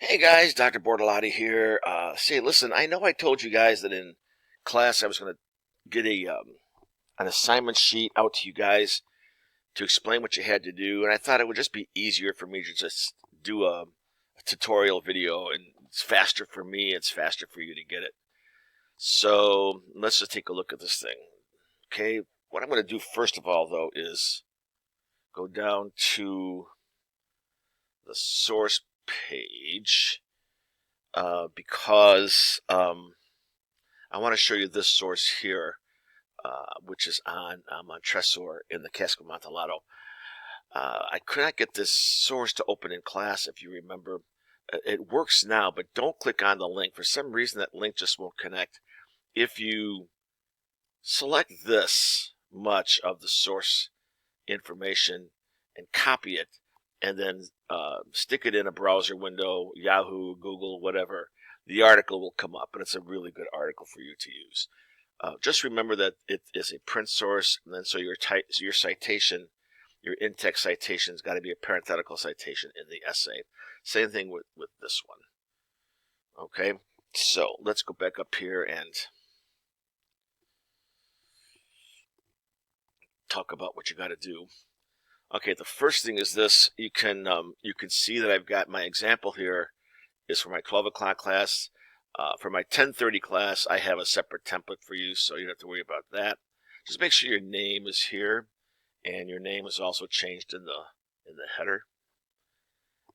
Hey guys, Dr. Bortolotti here. Say, listen, I know I told you guys that in class I was going to get an assignment sheet out to you guys to explain what you had to do, and I thought it would just be easier for me to just do a tutorial video, and it's faster for me, it's faster for you to get it. So let's just take a look at this thing. Okay, what I'm going to do first of all, though, is go down to the source page because I want to show you this source here, which is on Montresor in the Casco Amontillado. I could not get this source to open in class, if you remember. It works now, but don't click on the link. For some reason, that link just won't connect. If you select this much of the source information and copy it, and then stick it in a browser window, Yahoo, Google, whatever, the article will come up, and it's a really good article for you to use. Just remember that it is a print source, and then so your citation, your in-text citation, has got to be a parenthetical citation in the essay. Same thing with this one. Okay, so let's go back up here and talk about what you got to do. Okay, the first thing is this. You can see that I've got my example here is for my 12 o'clock class. For my 10:30 class, I have a separate template for you, so you don't have to worry about that. Just make sure your name is here, and your name is also changed in the header.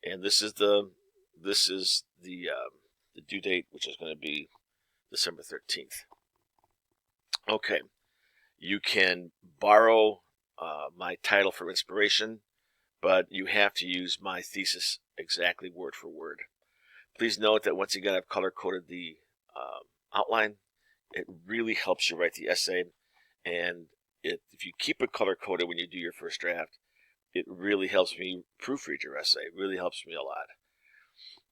And this is the due date, which is going to be December 13th. Okay, you can borrow my title for inspiration, but you have to use my thesis exactly word for word. Please note that once again, I've color-coded the outline. It really helps you write the essay, and if you keep it color-coded when you do your first draft, it really helps me proofread your essay. It really helps me a lot.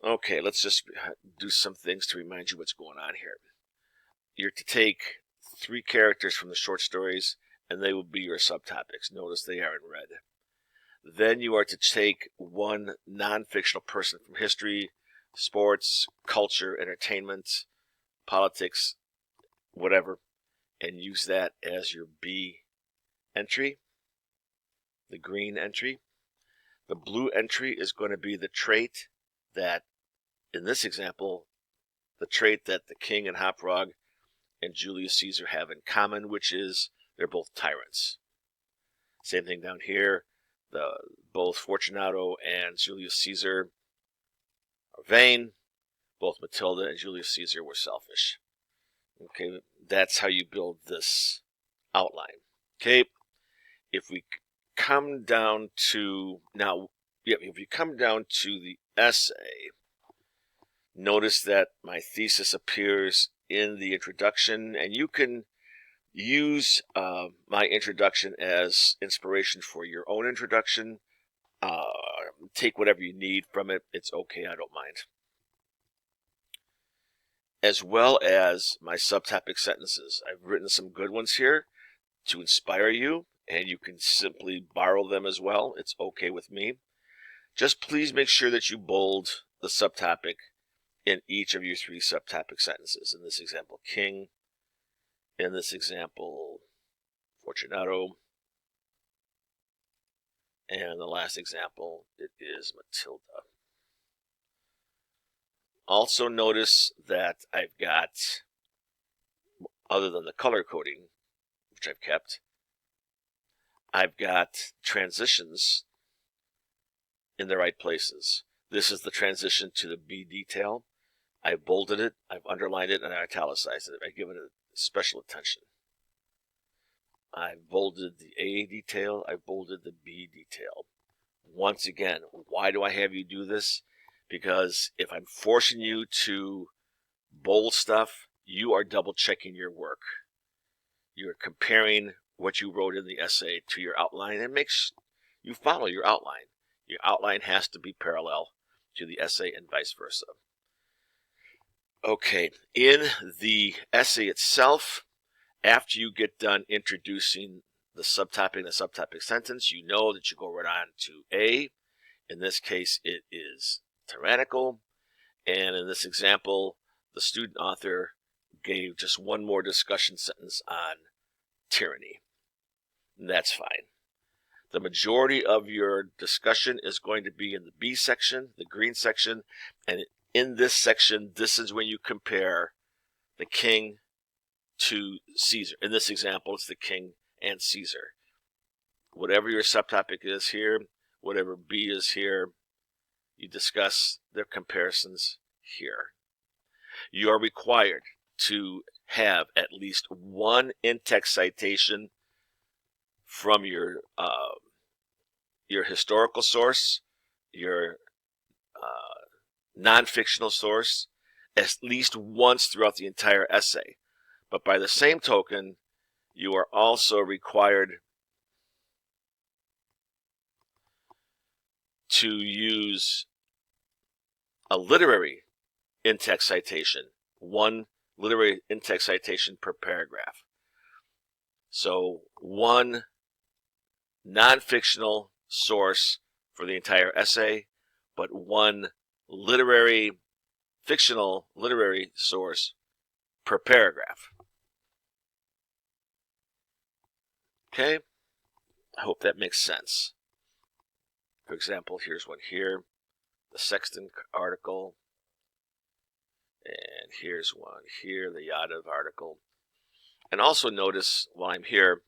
Okay, let's just do some things to remind you what's going on here. You're to take 3 characters from the short stories, and they will be your subtopics. Notice they are in red. Then you are to take 1 non-fictional person from history, sports, culture, entertainment, politics, whatever, and use that as your B entry, the green entry. The blue entry is going to be the trait that, in this example, the trait that the king and Hopfrog and Julius Caesar have in common, which is they're both tyrants. Same thing down here. Both Fortunato and Julius Caesar are vain. Both Matilda and Julius Caesar were selfish. Okay, that's how you build this outline. Okay, if we come down to now, if you come down to the essay, notice that my thesis appears in the introduction, and you can use my introduction as inspiration for your own introduction. Take whatever you need from it. It's okay, I don't mind. As well as my subtopic sentences. I've written some good ones here to inspire you, and you can simply borrow them as well. It's okay with me. Just please make sure that you bold the subtopic in each of your 3 subtopic sentences. In this example, king. In this example, Fortunato. And the last example, it is Matilda. Also notice that I've got, other than the color coding, which I've kept, I've got transitions in the right places. This is the transition to the B detail. I've bolded it, I've underlined it, and I italicized it. I've given it special attention. I've bolded the A detail, I've bolded the B detail. Once again, why do I have you do this? Because if I'm forcing you to bold stuff, you are double checking your work. You're comparing what you wrote in the essay to your outline, and makes you follow your outline. Your outline has to be parallel to the essay and vice versa. Okay, in the essay itself, after you get done introducing the subtopic and the subtopic sentence, you know that you go right on to A. In this case, it is tyrannical. And in this example, the student author gave just one more discussion sentence on tyranny. And that's fine. The majority of your discussion is going to be in the B section, the green section, and in this section, this is when you compare the king to Caesar. In this example, it's the king and Caesar. Whatever your subtopic is here, whatever B is here, you discuss their comparisons here. You are required to have at least one in-text citation from your historical source, your non-fictional source, at least once throughout the entire essay. But by the same token, you are also required to use a literary in-text citation, one literary in-text citation per paragraph. So one non-fictional source for the entire essay, but one fictional literary source per paragraph. Okay? I hope that makes sense. For example, here's one here, the Sexton article, and here's one here, the Yadav article. And also notice, while I'm here,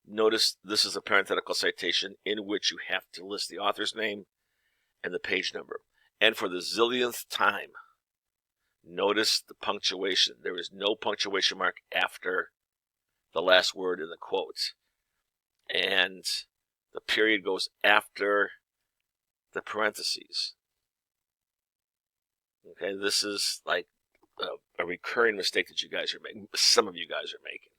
notice this is a parenthetical citation in which you have to list the author's name and the page number. And for the zillionth time, notice the punctuation. There is no punctuation mark after the last word in the quote. And the period goes after the parentheses. Okay, this is like a recurring mistake that you guys are making. Some of you guys are making.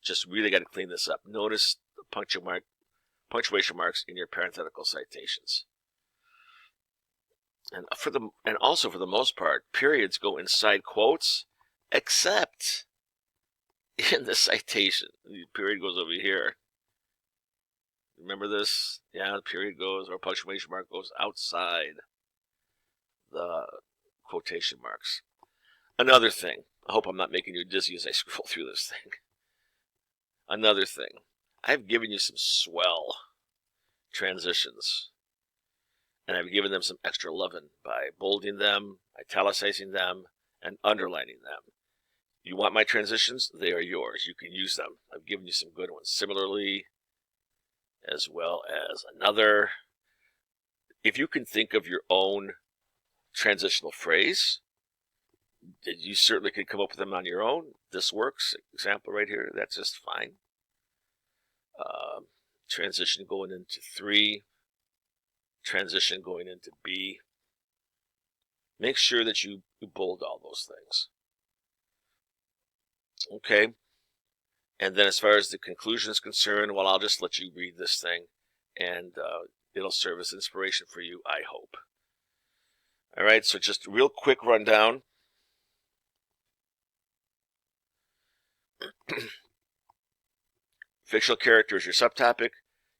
Just really got to clean this up. Notice the punctuation marks in your parenthetical citations. And also for the most part, periods go inside quotes, except in the citation. The period goes over here. Remember this? Yeah, the period goes, or punctuation mark goes outside the quotation marks. Another thing, I hope I'm not making you dizzy as I scroll through this thing. Another thing, I've given you some swell transitions, and I've given them some extra loving by bolding them, italicizing them, and underlining them. You want my transitions? They are yours. You can use them. I've given you some good ones. Similarly, as well as another. If you can think of your own transitional phrase, you certainly can come up with them on your own. This works. Example right here, that's just fine. Transition going into 3. Transition going into B. Make sure that you bold all those things. Okay. And then as far as the conclusion is concerned, well, I'll just let you read this thing, and it'll serve as inspiration for you, I hope. All right, so just a real quick rundown. Fictional character is your subtopic.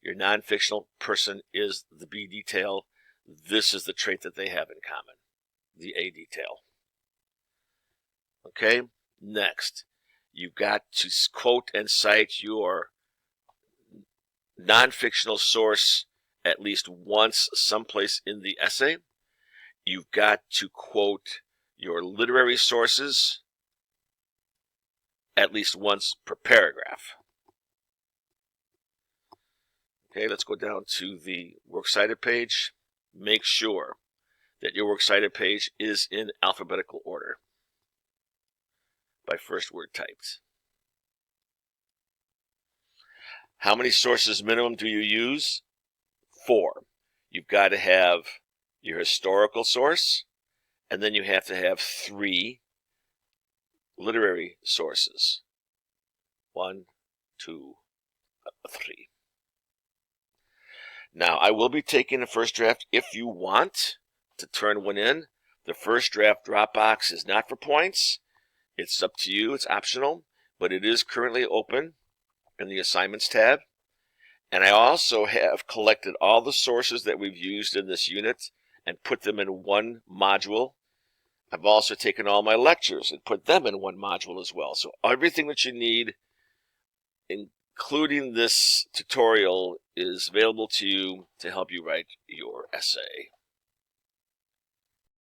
Your non-fictional person is the B detail. This is the trait that they have in common, the A detail. Okay, next. You've got to quote and cite your non-fictional source at least once someplace in the essay. You've got to quote your literary sources at least once per paragraph. Okay, let's go down to the Works Cited page. Make sure that your Works Cited page is in alphabetical order by first word typed. How many sources minimum do you use? 4. You've got to have your historical source, and then you have to have 3 literary sources. 1, 2, 3. Now, I will be taking a first draft if you want to turn one in. The first draft Dropbox is not for points. It's up to you. It's optional, but it is currently open in the Assignments tab. And I also have collected all the sources that we've used in this unit and put them in one module. I've also taken all my lectures and put them in one module as well. So everything that you need, including this tutorial, is available to you to help you write your essay.